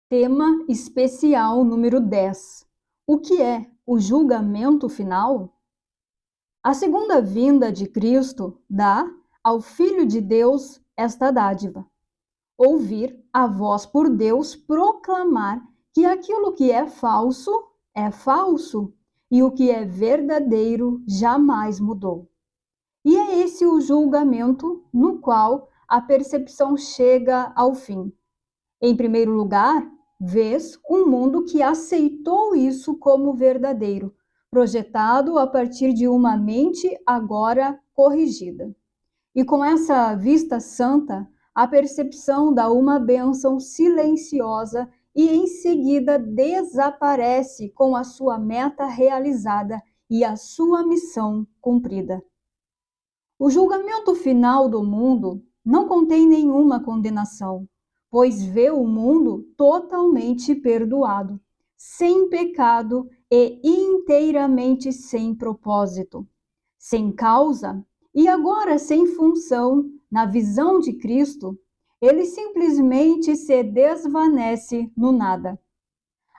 Tema especial número 10. O que é o julgamento final? A segunda vinda de Cristo dá ao Filho de Deus esta dádiva: ouvir a voz por Deus proclamar que aquilo que é falso e o que é verdadeiro jamais mudou. E é esse o julgamento no qual a percepção chega ao fim. Em primeiro lugar, vês um mundo que aceitou isso como verdadeiro, projetado a partir de uma mente agora corrigida. E com essa vista santa, a percepção dá uma bênção silenciosa e em seguida desaparece com a sua meta realizada e a sua missão cumprida. O julgamento final do mundo não contém nenhuma condenação, pois vê o mundo totalmente perdoado, sem pecado e inteiramente sem propósito, sem causa e agora sem função. Na visão de Cristo, ele simplesmente se desvanece no nada.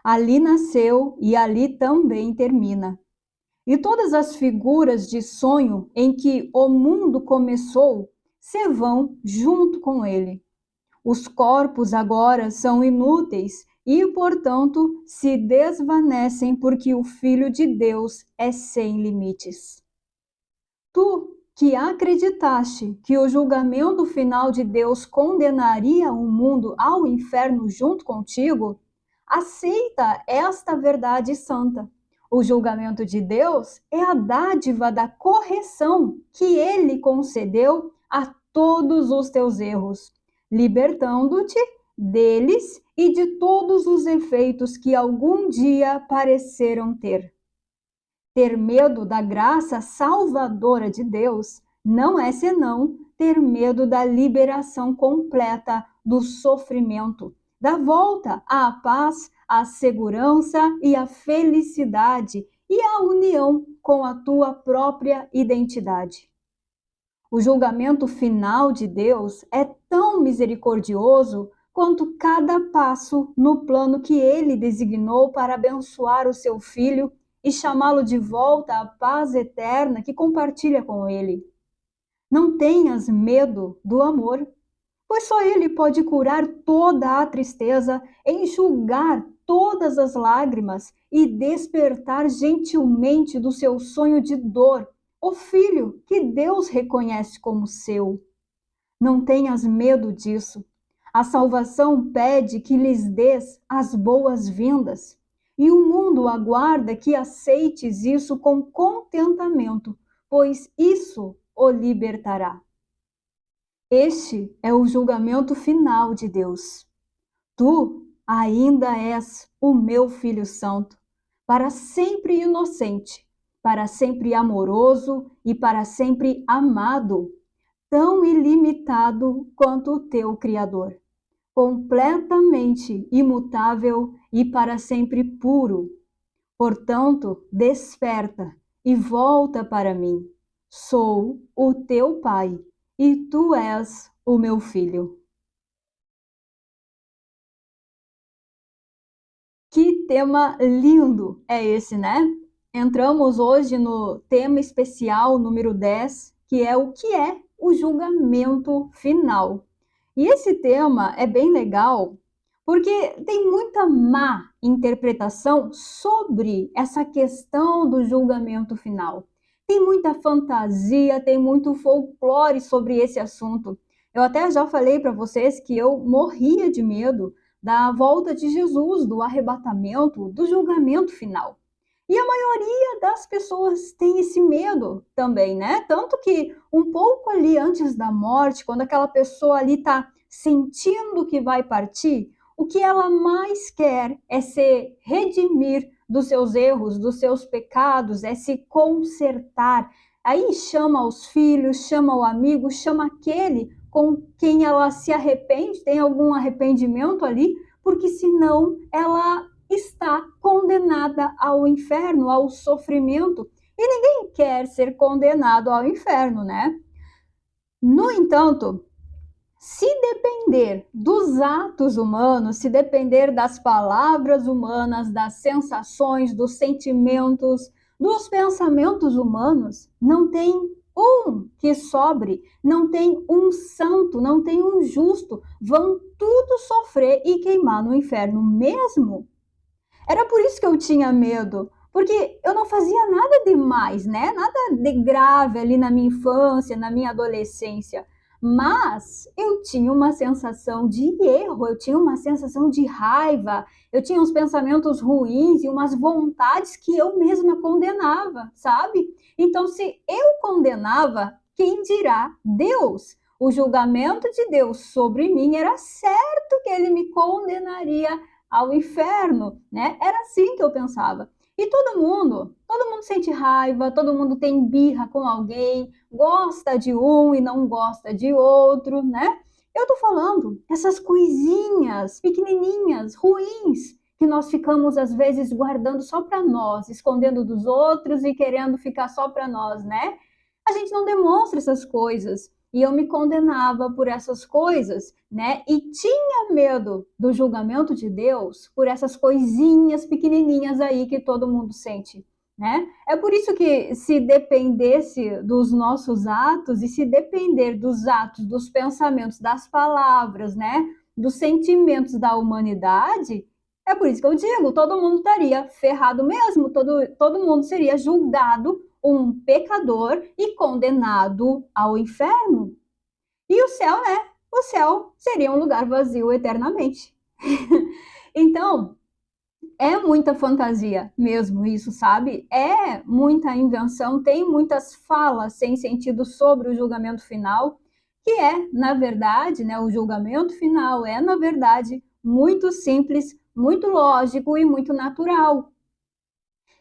Ali nasceu e ali também termina. E todas as figuras de sonho em que o mundo começou se vão junto com ele. Os corpos agora são inúteis e, portanto, se desvanecem porque o Filho de Deus é sem limites. Tu, que acreditaste que o julgamento final de Deus condenaria o mundo ao inferno junto contigo, aceita esta verdade santa. O julgamento de Deus é a dádiva da correção que ele concedeu a todos os teus erros, libertando-te deles e de todos os efeitos que algum dia pareceram ter. Ter medo da graça salvadora de Deus não é senão ter medo da liberação completa do sofrimento, da volta à paz, à segurança e à felicidade e à união com a tua própria identidade. O julgamento final de Deus é tão misericordioso quanto cada passo no plano que ele designou para abençoar o seu filho e chamá-lo de volta à paz eterna que compartilha com ele. Não tenhas medo do amor, pois só ele pode curar toda a tristeza, enxugar todas as lágrimas e despertar gentilmente do seu sonho de dor o filho que Deus reconhece como seu. Não tenhas medo disso. A salvação pede que lhes dês as boas-vindas. E o mundo aguarda que aceites isso com contentamento, pois isso o libertará. Este é o julgamento final de Deus. Tu ainda és o meu Filho Santo, para sempre inocente, para sempre amoroso e para sempre amado, tão ilimitado quanto o teu Criador, completamente imutável e para sempre puro. Portanto, desperta e volta para mim. Sou o teu Pai e tu és o meu filho. Que tema lindo é esse, né? Entramos hoje no tema especial número 10, que é o que é o julgamento final. E esse tema é bem legal, porque tem muita má interpretação sobre essa questão do julgamento final. Tem muita fantasia, tem muito folclore sobre esse assunto. Eu até já falei para vocês que eu morria de medo da volta de Jesus, do arrebatamento, do julgamento final. E a maioria das pessoas tem esse medo também, né? Tanto que um pouco ali antes da morte, quando aquela pessoa ali está sentindo que vai partir, o que ela mais quer é se redimir dos seus erros, dos seus pecados, é se consertar. Aí chama os filhos, chama o amigo, chama aquele com quem ela se arrepende, tem algum arrependimento ali, porque senão ela está condenada ao inferno, ao sofrimento, e ninguém quer ser condenado ao inferno, né? No entanto, Se depender dos atos humanos, se depender das palavras humanas, das sensações, dos sentimentos, dos pensamentos humanos, não tem um que sobre, não tem um santo, não tem um justo, vão tudo sofrer e queimar no inferno mesmo. Era por isso que eu tinha medo, porque eu não fazia nada demais, né? Nada de grave ali na minha infância, na minha adolescência. Mas eu tinha uma sensação de erro, eu tinha uma sensação de raiva, eu tinha uns pensamentos ruins e umas vontades que eu mesma condenava, sabe? Então, se eu condenava, quem dirá Deus? O julgamento de Deus sobre mim era certo que ele me condenaria ao inferno, né? Era assim que eu pensava. E todo mundo sente raiva, todo mundo tem birra com alguém, gosta de um e não gosta de outro, né? Eu tô falando essas coisinhas pequenininhas, ruins, que nós ficamos às vezes guardando só para nós, escondendo dos outros e querendo ficar só para nós, né? A gente não demonstra essas coisas. E eu me condenava por essas coisas, né? E tinha medo do julgamento de Deus por essas coisinhas pequenininhas aí que todo mundo sente, né? É por isso que se dependesse dos nossos atos e se depender dos atos, dos pensamentos, das palavras, né? Dos sentimentos da humanidade, é por isso que eu digo, todo mundo estaria ferrado mesmo, todo mundo seria julgado um pecador e condenado ao inferno. E o céu, né? O céu seria um lugar vazio eternamente. Então, é muita fantasia mesmo isso, sabe? É muita invenção, tem muitas falas sem sentido sobre o julgamento final, que é, na verdade, né, o julgamento final é, na verdade, muito simples, muito lógico e muito natural.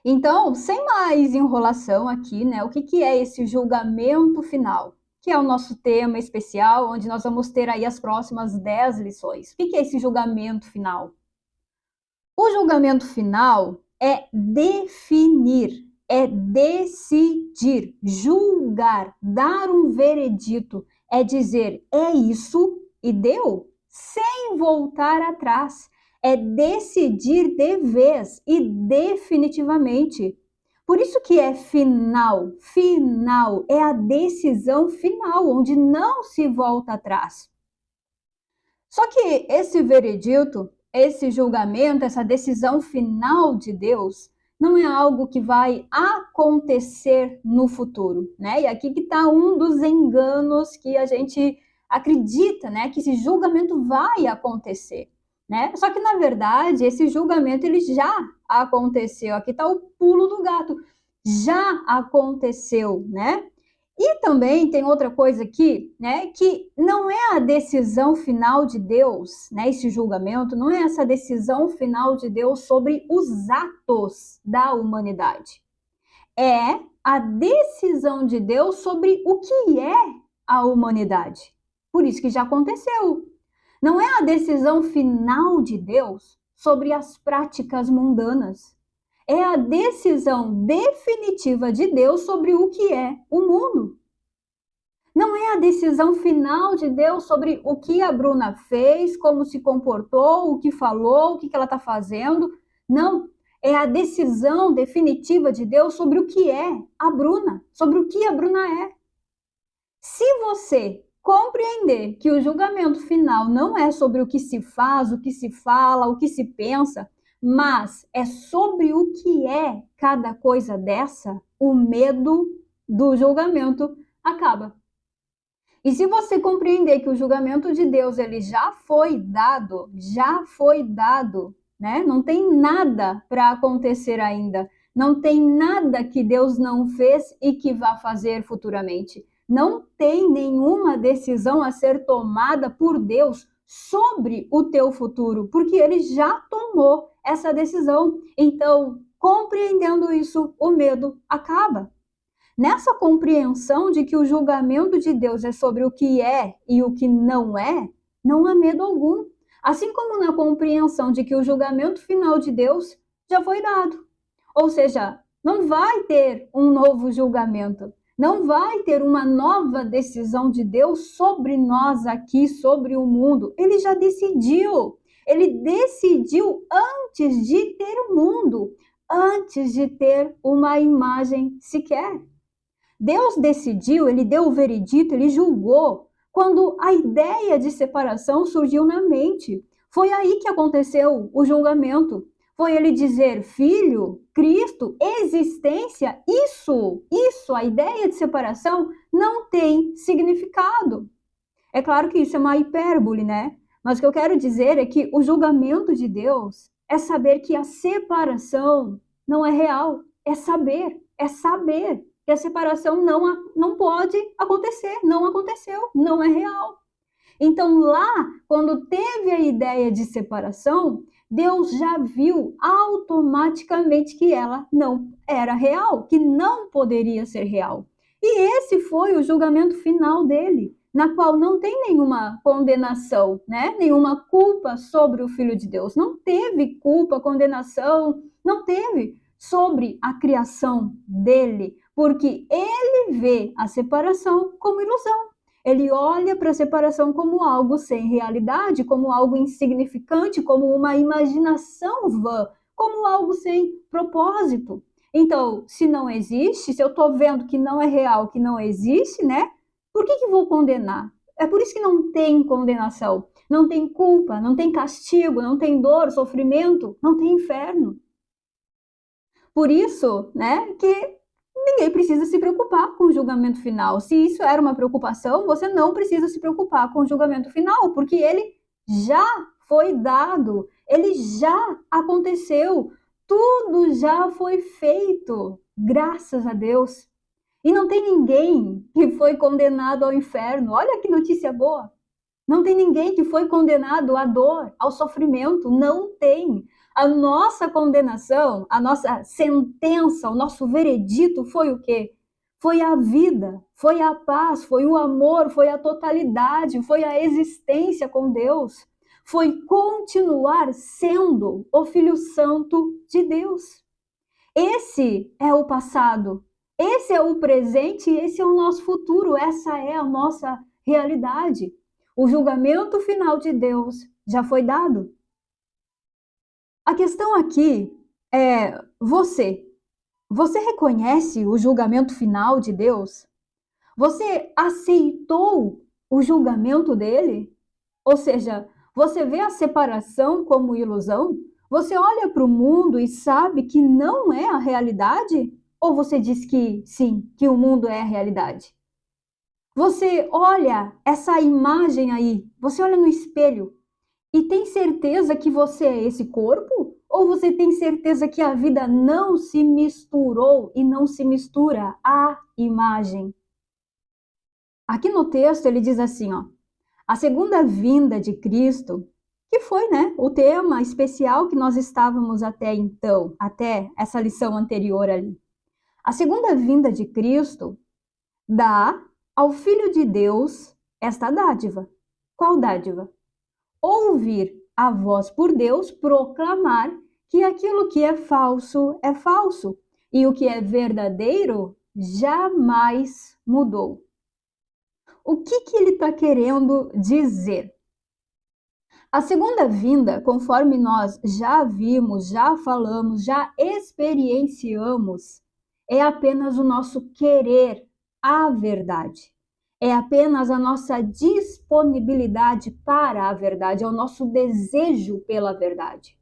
Então, sem mais enrolação aqui, né? O que é esse julgamento final? Que é o nosso tema especial, onde nós vamos ter aí as próximas 10 lições. O que é esse julgamento final? O julgamento final é definir, é decidir, julgar, dar um veredito, é dizer é isso e deu, sem voltar atrás. É decidir de vez e definitivamente. Por isso que é final, final, é a decisão final, onde não se volta atrás. Só que esse veredito, esse julgamento, essa decisão final de Deus, não é algo que vai acontecer no futuro, né? E aqui que está um dos enganos que a gente acredita, né? Que esse julgamento vai acontecer, né? Só que, na verdade, esse julgamento, ele já aconteceu. Aqui está o pulo do gato. Já aconteceu, né? E também tem outra coisa aqui, né, que não é a decisão final de Deus, né, esse julgamento, não é essa decisão final de Deus sobre os atos da humanidade. É a decisão de Deus sobre o que é a humanidade. Por isso que já aconteceu. Não é a decisão final de Deus sobre as práticas mundanas. É a decisão definitiva de Deus sobre o que é o mundo. Não é a decisão final de Deus sobre o que a Bruna fez, como se comportou, o que falou, o que ela está fazendo. Não, é a decisão definitiva de Deus sobre o que é a Bruna, sobre o que a Bruna é. Se você compreender que o julgamento final não é sobre o que se faz, o que se fala, o que se pensa, mas é sobre o que é cada coisa dessa, o medo do julgamento acaba. E se você compreender que o julgamento de Deus ele já foi dado, né? Não tem nada para acontecer ainda. Não tem nada que Deus não fez e que vá fazer futuramente. Não tem nenhuma decisão a ser tomada por Deus sobre o teu futuro, porque ele já tomou essa decisão. Então, compreendendo isso, o medo acaba. Nessa compreensão de que o julgamento de Deus é sobre o que é e o que não é, não há medo algum. Assim como na compreensão de que o julgamento final de Deus já foi dado. Ou seja, não vai ter um novo julgamento. Não vai ter uma nova decisão de Deus sobre nós aqui, sobre o mundo. Ele já decidiu. Ele decidiu antes de ter o mundo, antes de ter uma imagem sequer. Deus decidiu, ele deu o veredito, ele julgou quando a ideia de separação surgiu na mente. Foi aí que aconteceu o julgamento. Foi ele dizer, filho, Cristo, existência, isso, a ideia de separação não tem significado. É claro que isso é uma hipérbole, né? Mas o que eu quero dizer é que o julgamento de Deus é saber que a separação não é real, é saber que a separação não pode acontecer, não aconteceu, não é real. Então lá, quando teve a ideia de separação, Deus já viu automaticamente que ela não era real, que não poderia ser real. E esse foi o julgamento final dele, na qual não tem nenhuma condenação, né? Nenhuma culpa sobre o Filho de Deus. Não teve culpa, condenação, não teve sobre a criação dele, porque ele vê a separação como ilusão. Ele olha para a separação como algo sem realidade, como algo insignificante, como uma imaginação vã, como algo sem propósito. Então, se não existe, se eu estou vendo que não é real, que não existe, né? Por que vou condenar? É por isso que não tem condenação, não tem culpa, não tem castigo, não tem dor, sofrimento, não tem inferno. Por isso, né, que ninguém precisa se preocupar com o julgamento final. Se isso era uma preocupação, você não precisa se preocupar com o julgamento final, porque ele já foi dado, ele já aconteceu, tudo já foi feito, graças a Deus. E não tem ninguém que foi condenado ao inferno. Olha que notícia boa! Não tem ninguém que foi condenado à dor, ao sofrimento. Não tem. A nossa condenação, a nossa sentença, o nosso veredito foi o quê? Foi a vida, foi a paz, foi o amor, foi a totalidade, foi a existência com Deus. Foi continuar sendo o Filho Santo de Deus. Esse é o passado, esse é o presente, esse é o nosso futuro, essa é a nossa realidade. O julgamento final de Deus já foi dado. A questão aqui é você. Você reconhece o julgamento final de Deus? Você aceitou o julgamento dele? Ou seja, você vê a separação como ilusão? Você olha para o mundo e sabe que não é a realidade? Ou você diz que sim, que o mundo é a realidade? Você olha essa imagem aí, você olha no espelho e tem certeza que você é esse corpo? Ou você tem certeza que a vida não se misturou e não se mistura à imagem? Aqui no texto ele diz assim, ó, a segunda vinda de Cristo, que foi, né, o tema especial que nós estávamos até então, até essa lição anterior ali. A segunda vinda de Cristo dá ao Filho de Deus esta dádiva. Qual dádiva? Ouvir a voz por Deus proclamar que aquilo que é falso e o que é verdadeiro jamais mudou. O que ele está querendo dizer? A segunda vinda, conforme nós já vimos, já falamos, já experienciamos, é apenas o nosso querer a verdade. É apenas a nossa disponibilidade para a verdade, é o nosso desejo pela verdade.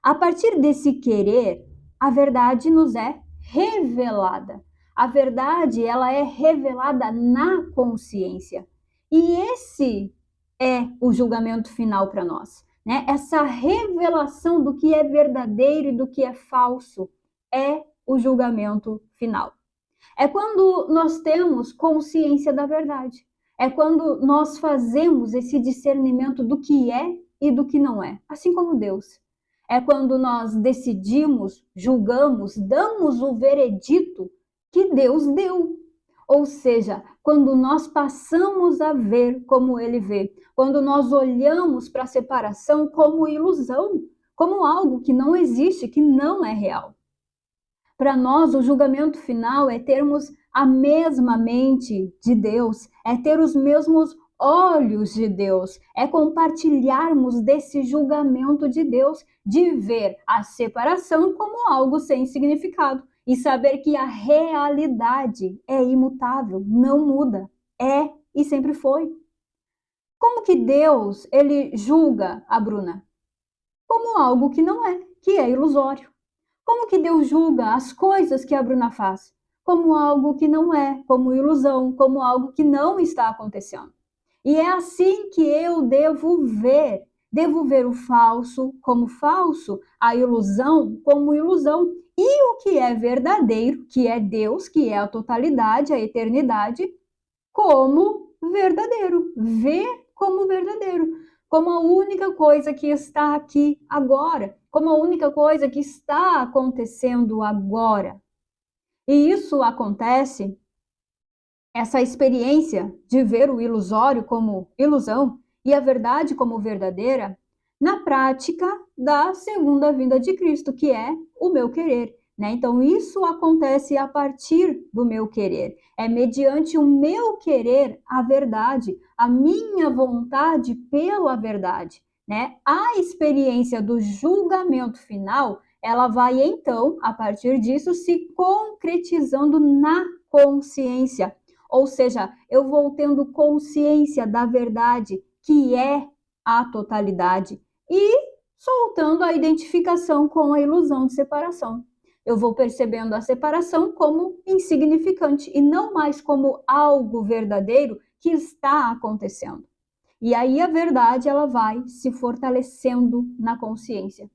A partir desse querer, a verdade nos é revelada. A verdade, ela é revelada na consciência. E esse é o julgamento final para nós, né? Essa revelação do que é verdadeiro e do que é falso é o julgamento final. É quando nós temos consciência da verdade. É quando nós fazemos esse discernimento do que é e do que não é, assim como Deus. É quando nós decidimos, julgamos, damos o veredito que Deus deu. Ou seja, quando nós passamos a ver como Ele vê, quando nós olhamos para a separação como ilusão, como algo que não existe, que não é real. Para nós, o julgamento final é termos a mesma mente de Deus, é ter os mesmos olhos de Deus, é compartilharmos desse julgamento de Deus, de ver a separação como algo sem significado e saber que a realidade é imutável, não muda, é e sempre foi. Como que Deus, ele julga a Bruna? Como algo que não é, que é ilusório. Como que Deus julga as coisas que a Bruna faz? Como algo que não é, como ilusão, como algo que não está acontecendo. E é assim que eu devo ver. Devo ver o falso como falso, a ilusão como ilusão. E o que é verdadeiro, que é Deus, que é a totalidade, a eternidade, como verdadeiro. Ver como verdadeiro. Como a única coisa que está aqui agora. Como a única coisa que está acontecendo agora. E isso acontece, essa experiência de ver o ilusório como ilusão e a verdade como verdadeira, na prática da segunda vinda de Cristo, que é o meu querer. Né? Então, isso acontece a partir do meu querer. É mediante o meu querer a verdade, a minha vontade pela verdade. Né? A experiência do julgamento final, ela vai então, a partir disso, se concretizando na consciência. Ou seja, eu vou tendo consciência da verdade, que é a totalidade, e soltando a identificação com a ilusão de separação. Eu vou percebendo a separação como insignificante e não mais como algo verdadeiro que está acontecendo. E aí a verdade ela vai se fortalecendo na consciência.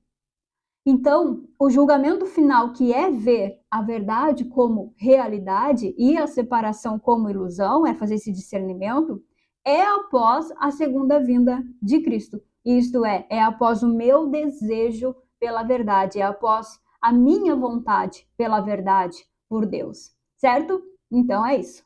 Então, o julgamento final, que é ver a verdade como realidade e a separação como ilusão, é fazer esse discernimento, é após a segunda vinda de Cristo. Isto é após o meu desejo pela verdade, é após a minha vontade pela verdade por Deus, certo? Então é isso.